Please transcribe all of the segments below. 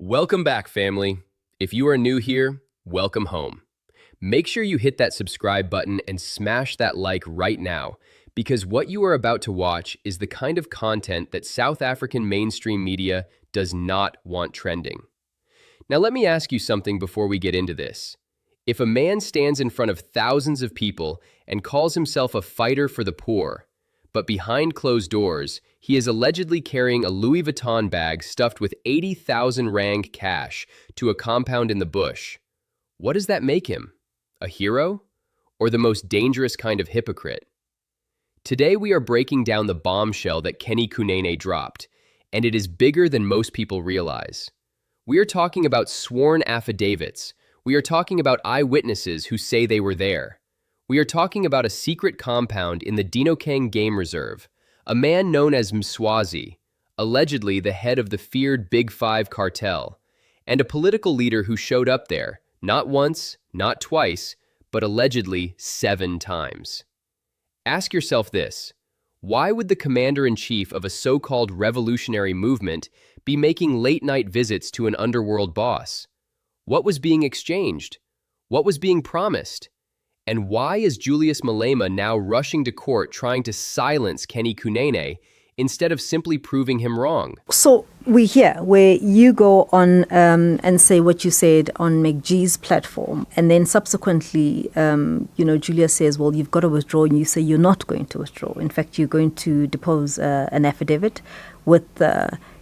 Welcome back, family. If you are new here, welcome home. Make sure you hit that subscribe button and smash that like right now, because what you are about to watch is the kind of content that South African mainstream media does not want trending. Now let me ask you something before we get into this. If a man stands in front of thousands of people and calls himself a fighter for the poor, but behind closed doors, he is allegedly carrying a Louis Vuitton bag stuffed with 80,000 rand cash to a compound in the bush, what does that make him? A hero? Or the most dangerous kind of hypocrite? Today we are breaking down the bombshell that Kenny Kunene dropped, and it is bigger than most people realize. We are talking about sworn affidavits. We are talking about eyewitnesses who say they were there. We are talking about a secret compound in the Gauteng Game Reserve, a man known as Mswazi, allegedly the head of the feared Big Five cartel, and a political leader who showed up there, not once, not twice, but allegedly 7 times. Ask yourself this: why would the commander-in-chief of a so-called revolutionary movement be making late-night visits to an underworld boss? What was being exchanged? What was being promised? And why is Julius Malema now rushing to court trying to silence Kenny Kunene instead of simply proving him wrong? So we hear where you go on and say what you said on McG's platform, and then subsequently, Julius says, well, you've got to withdraw, and you say you're not going to withdraw. In fact, you're going to depose an affidavit with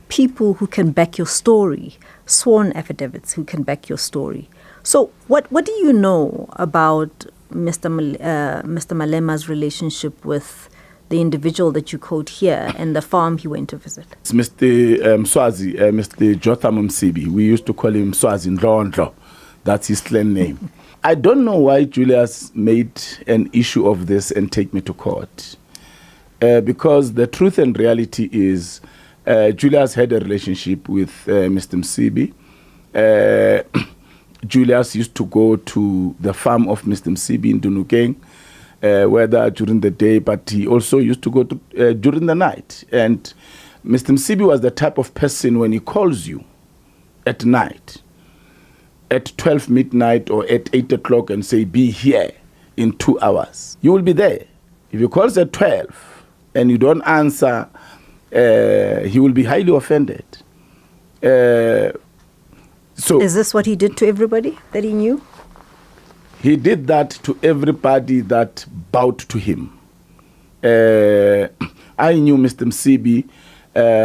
people who can back your story, sworn affidavits who can back your story. So what do you know about Mr. Malema's relationship with the individual that you quote here and the farm he went to visit? It's Mr. Mswazi, Mr. Jotham Msibi. We used to call him Mswazi Ndlondlo. That's his clan name. I don't know why Julius made an issue of this and take me to court. Because the truth and reality is Julius had a relationship with Mr. Msibi. Julius used to go to the farm of Mr. Msibi in Gauteng, whether during the day, but he also used to go to, during the night. And Mr. Msibi was the type of person, when he calls you at night, at 12 midnight or at 8 o'clock and say, be here in 2 hours, you will be there. If he calls at 12 and you don't answer, he will be highly offended. So is this what he did to everybody that he knew? He did that to everybody that bowed to him. I knew Mr. Msibi.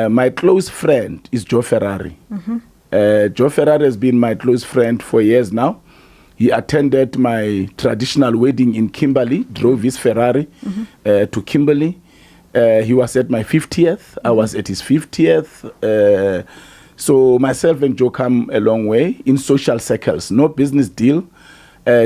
My close friend is Joe Ferrari. Mm-hmm. Joe Ferrari has been my close friend for years now. He attended my traditional wedding in Kimberley, drove his Ferrari to Kimberley. He was at my 50th. I was at his 50th. So myself and Joe come a long way in social circles. No business deal,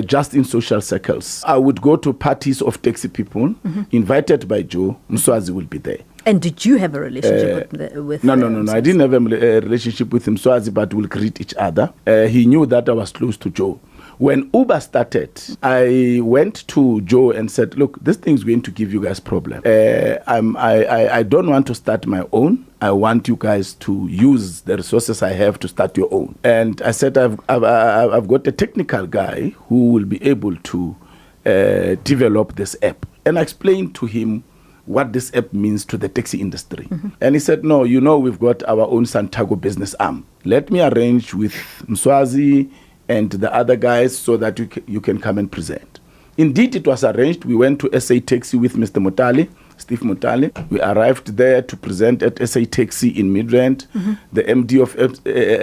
just in social circles. I would go to parties of taxi people, invited by Joe. Mswazi will be there. And did you have a relationship with No. I didn't have a relationship with Mswazi, but we'll greet each other. He knew that I was close to Joe. When Uber started, I went to Joe and said, look, this thing's going to give you guys problem. I don't want to start my own. I want you guys to use the resources I have to start your own. And I said, I've got a technical guy who will be able to develop this app. And I explained to him what this app means to the taxi industry. Mm-hmm. And he said, no, we've got our own Santago business arm. Let me arrange with Mswazi and the other guys so that you can come and present. Indeed, it was arranged. We went to SA Taxi with Mr. Mutali, Steve Mutali. We arrived there to present at SA Taxi in Midrand. Mm-hmm. The MD of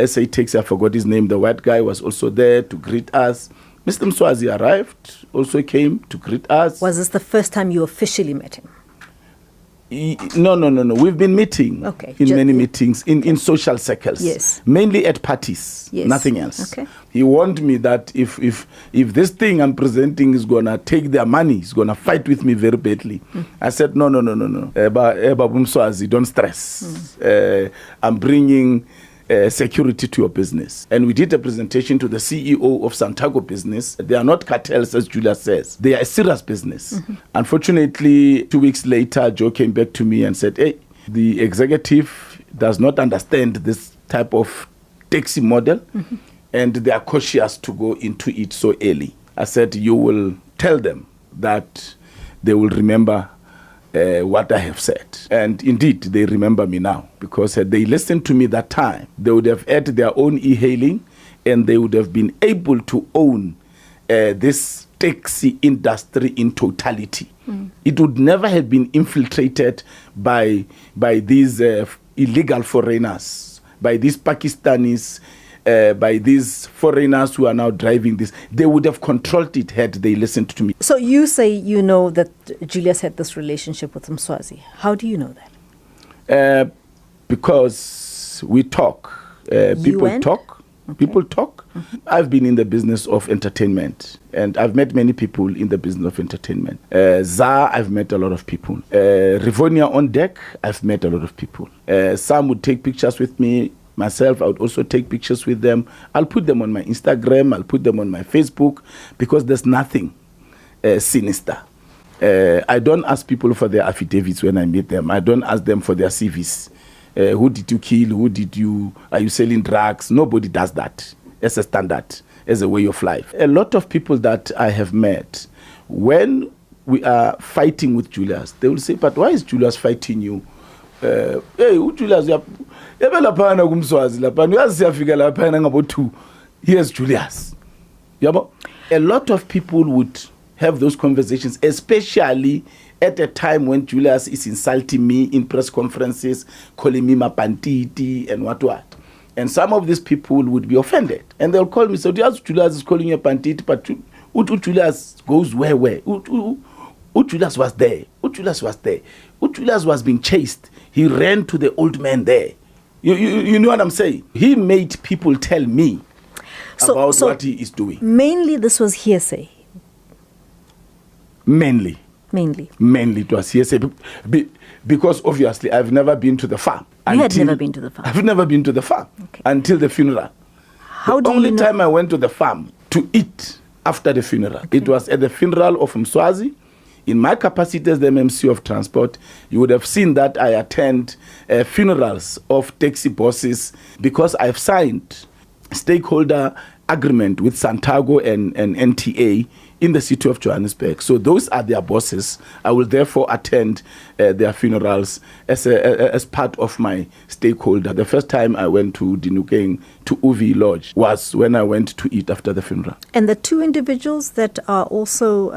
SA Taxi, I forgot his name, the white guy, was also there to greet us. Mr. Mswazi arrived, also came to greet us. Was this the first time you officially met him? No. We've been meeting in many meetings in social circles. Yes. Mainly at parties. Yes. Nothing else. Okay. He warned me that if this thing I'm presenting is gonna take their money, he's gonna fight with me very badly. I said no. Mswazi, don't stress. I'm bringing security to your business. And we did a presentation to the CEO of Santago business. They are not cartels, as Julius says. They are a serious business. Mm-hmm. Unfortunately, 2 weeks later, Joe came back to me and said, hey, the executive does not understand this type of taxi model, and they are cautious to go into it so early. I said, you will tell them that they will remember what I have said. And indeed, they remember me now, because had they listened to me that time, they would have had their own e-hailing, and they would have been able to own this taxi industry in totality. It would never have been infiltrated by these illegal foreigners, by these Pakistanis, by these foreigners who are now driving this. They would have controlled it had they listened to me. So you say you know that Julius had this relationship with Mswazi. How do you know that? Because we talk. People talk. Okay. People talk. I've been in the business of entertainment, and I've met many people in the business of entertainment. ZA, I've met a lot of people. Rivonia on deck, I've met a lot of people. Some would take pictures with me. Myself, I would also take pictures with them. I'll put them on my Instagram. I'll put them on my Facebook, because there's nothing sinister. I don't ask people for their affidavits when I meet them. I don't ask them for their CVs. Who did you kill? Are you selling drugs? Nobody does that as a standard, as a way of life. A lot of people that I have met, when we are fighting with Julius, they will say, but why is Julius fighting you? Hey, Julius, here's Julius. A lot of people would have those conversations, especially at a time when Julius is insulting me in press conferences, calling me mapantiti and what. And some of these people would be offended. And they'll call me, so Julius is calling you a pantiti, but Julius goes where? Julius was there. Julius was there. Julius was being chased. He ran to the old man there. You know what I'm saying? He made people tell me about what he is doing. Mainly this was hearsay. Mainly it was hearsay, because obviously I've never been to the farm. You had never been to the farm? I've never been to the farm until the funeral. The only time I went to the farm to eat after the funeral, it was at the funeral of Mswazi. In my capacity as the MMC of transport, you would have seen that I attend funerals of taxi bosses, because I've signed stakeholder agreement with Santago and NTA in the city of Johannesburg. So those are their bosses. I will therefore attend their funerals as part of my stakeholder. The first time I went to Dinukeng, to Uvi Lodge, was when I went to eat after the funeral. And the two individuals that are also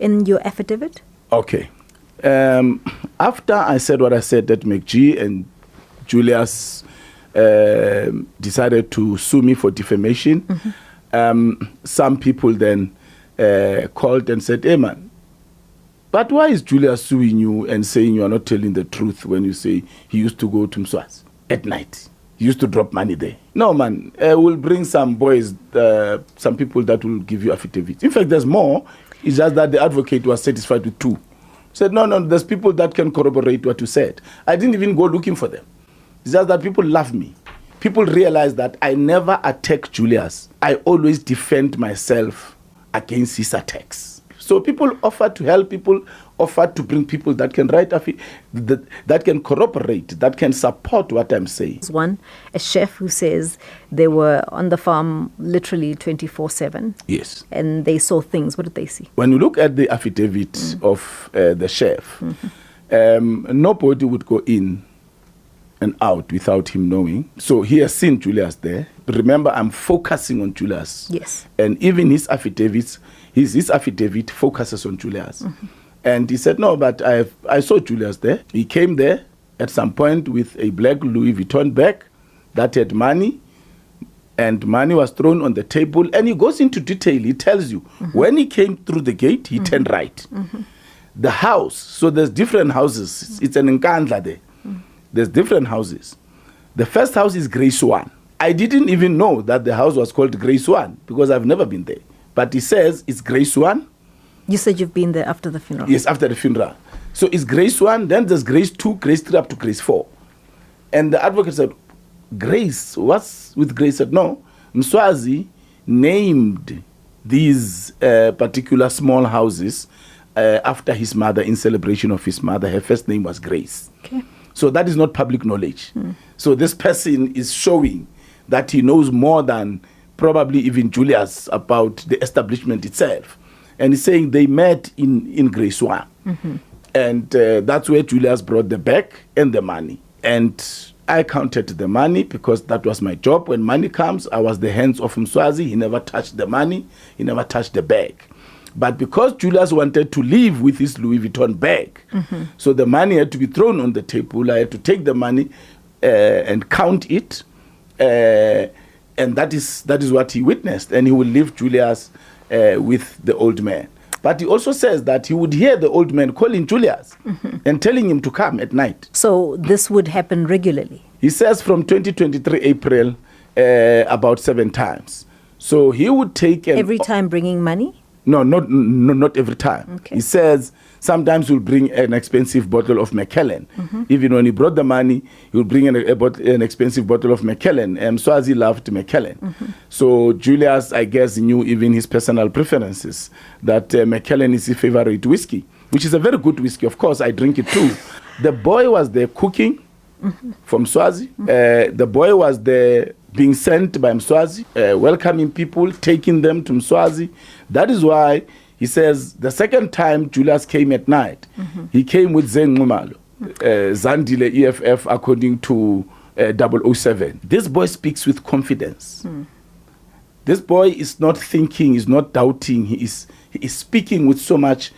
in your affidavit? Okay. After I said what I said, that McG and Julius decided to sue me for defamation, some people then called and said, hey man, but why is Julius suing you and saying you are not telling the truth when you say he used to go to Mswazi at night? He used to drop money there. No man, we'll bring some boys, some people that will give you affidavits. In fact, there's more. It's just that the advocate was satisfied with two. Said, no, there's people that can corroborate what you said. I didn't even go looking for them. It's just that people love me. People realize that I never attack Julius. I always defend myself against his attacks. So people offer to help, people offer to bring people that can write, that can corroborate, that can support what I'm saying. One, a chef who says they were on the farm literally 24/7. Yes. And they saw things. What did they see? When you look at the affidavit of the chef, nobody would go in and out without him knowing. So he has seen Julius there. Remember, I'm focusing on Julius. Yes. And even his affidavits, his affidavit focuses on Julius. And he said, no, but I saw Julius there. He came there at some point with a black Louis Vuitton bag that had money, and money was thrown on the table. And he goes into detail. He tells you, when he came through the gate, he turned right. The house, so there's different houses. It's an Nkandla there. There's different houses. The first house is Grace 1. I didn't even know that the house was called Grace 1 because I've never been there. But he says it's Grace 1. You said you've been there after the funeral. Yes, after the funeral. So it's Grace 1, then there's Grace 2, Grace 3 up to Grace 4. And the advocate said, Grace, what's with Grace? Said, no, Mswazi named these particular small houses after his mother, in celebration of his mother. Her first name was Grace. Okay. So that is not public knowledge. So this person is showing that he knows more than probably even Julius about the establishment itself. And he's saying they met in Grey Swan. And that's where Julius brought the bag and the money. And I counted the money because that was my job. When money comes, I was the hands of Mswazi. He never touched the money. He never touched the bag. But because Julius wanted to leave with his Louis Vuitton bag, so the money had to be thrown on the table. I had to take the money and count it. And that is what he witnessed. And he would leave Julius with the old man. But he also says that he would hear the old man calling Julius and telling him to come at night. So this would happen regularly? He says from 2023 April, about 7 times. So he would take... Every time bringing money? No, not every time. Okay. He says sometimes he'll bring an expensive bottle of Macallan. Even when he brought the money, he would bring an expensive bottle of Macallan. Mswazi loved Macallan. So Julius, I guess, knew even his personal preferences, that Macallan is his favorite whiskey, which is a very good whiskey. Of course, I drink it too. The boy was there cooking from Mswazi. The boy was there being sent by Mswazi, welcoming people, taking them to Mswazi. That is why he says the second time Julius came at night, he came with Zeng Ngumalo, Zandile EFF according to 007. This boy speaks with confidence. This boy is not thinking, is not doubting. He is speaking with so much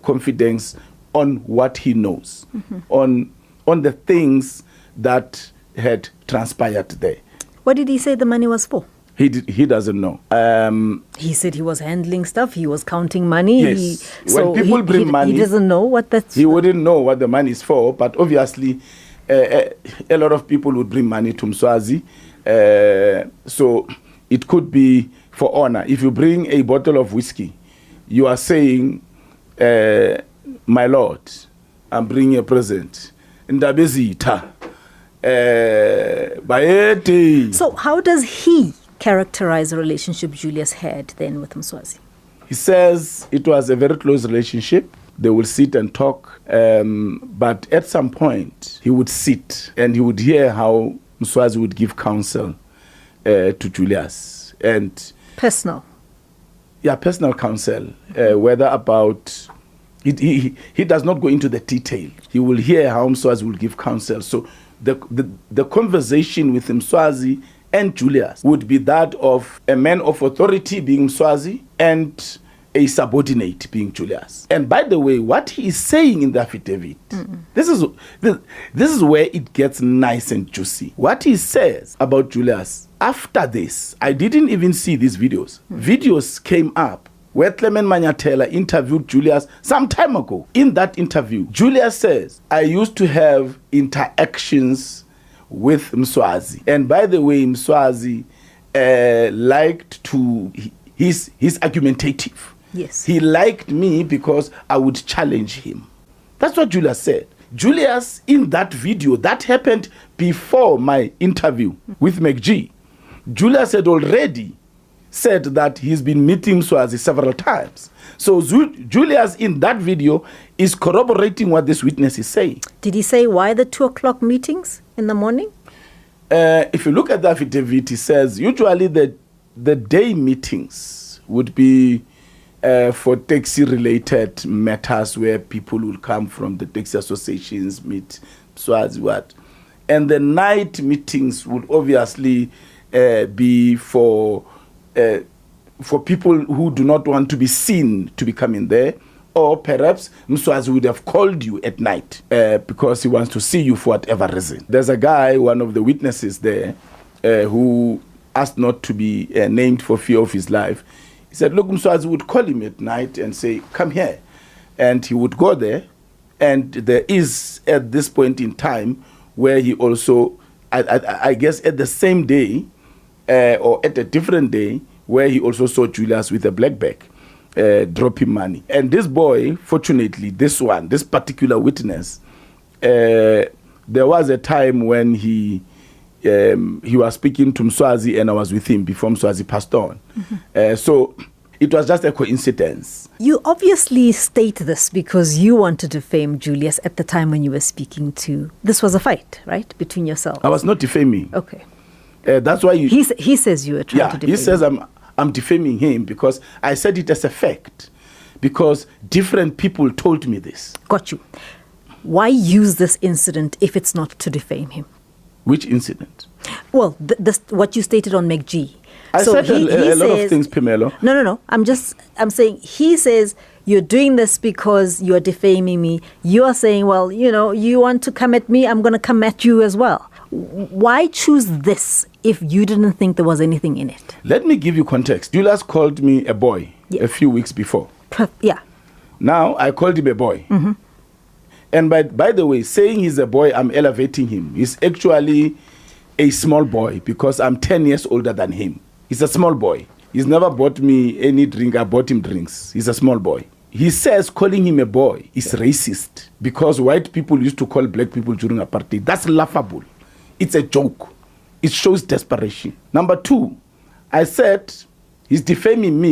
confidence on what he knows, on the things that had transpired there. What did he say the money was for? He doesn't know. He said he was handling stuff. He was counting money. Yes. When people bring money, he doesn't know what that's... He wouldn't know what the money is for, but obviously a lot of people would bring money to Mswazi. So it could be for honor. If you bring a bottle of whiskey, you are saying, my Lord, I'm bringing a present. Ndabezita. So how does he characterize the relationship Julius had then with Mswazi? He says it was a very close relationship. They would sit and talk, but at some point he would sit and he would hear how Mswazi would give counsel to Julius. And personal counsel, whether about... He does not go into the detail. He will hear how Mswazi will give counsel. So the conversation with Mswazi and Julius would be that of a man of authority being Mswazi and a subordinate being Julius. And by the way, what he is saying in the affidavit, this is where it gets nice and juicy. What he says about Julius, after this, I didn't even see these videos. Videos came up where Clement Manyatela interviewed Julius some time ago. In that interview, Julius says, I used to have interactions with Mswazi. And by the way, Mswazi liked to, he's argumentative. Yes. He liked me because I would challenge him. That's what Julius said. Julius, in that video, that happened before my interview with McG. Julius had already said that he's been meeting Mswazi several times. So Julius in that video is corroborating what this witness is saying. Did he say why the 2:00 meetings in the morning? If you look at the affidavit, he says usually the day meetings would be for taxi-related matters where people will come from the taxi associations, meet Mswazi, what. And the night meetings would obviously be for people who do not want to be seen to be coming there, or perhaps Mswazi would have called you at night because he wants to see you for whatever reason. There's a guy, one of the witnesses there, who asked not to be named for fear of his life. He said, look, Mswazi would call him at night and say, come here. And he would go there. And there is, at this point in time, where he also, I guess at the same day, or at a different day, where he also saw Julius with a black bag, drop him money. And this boy, fortunately, this particular witness, there was a time when he was speaking to Mswazi and I was with him before Mswazi passed on. So it was just a coincidence. You obviously state this because you want to defame Julius at the time when you were speaking to... This was a fight, right, between yourselves? I was not defaming. Okay. That's why he says you were trying to defame he says I'm defaming him because I said it as a fact. Because different people told me this. Got you. Why use this incident if it's not to defame him? Which incident? Well, what you stated on McG. I said a lot of things, Pimelo. No. I'm saying he says you're doing this because you're defaming me. You are saying, well, you want to come at me, I'm going to come at you as well. Why choose this if you didn't think there was anything in it? Let me give you context. Julius called me a boy a few weeks before. Yeah. Now, I called him a boy. Mm-hmm. And by the way, saying he's a boy, I'm elevating him. He's actually a small boy because I'm 10 years older than him. He's a small boy. He's never bought me any drink. I bought him drinks. He's a small boy. He says calling him a boy is racist because white people used to call black people during apartheid. That's laughable. It's a joke. It shows desperation. Number two, I said he's defaming me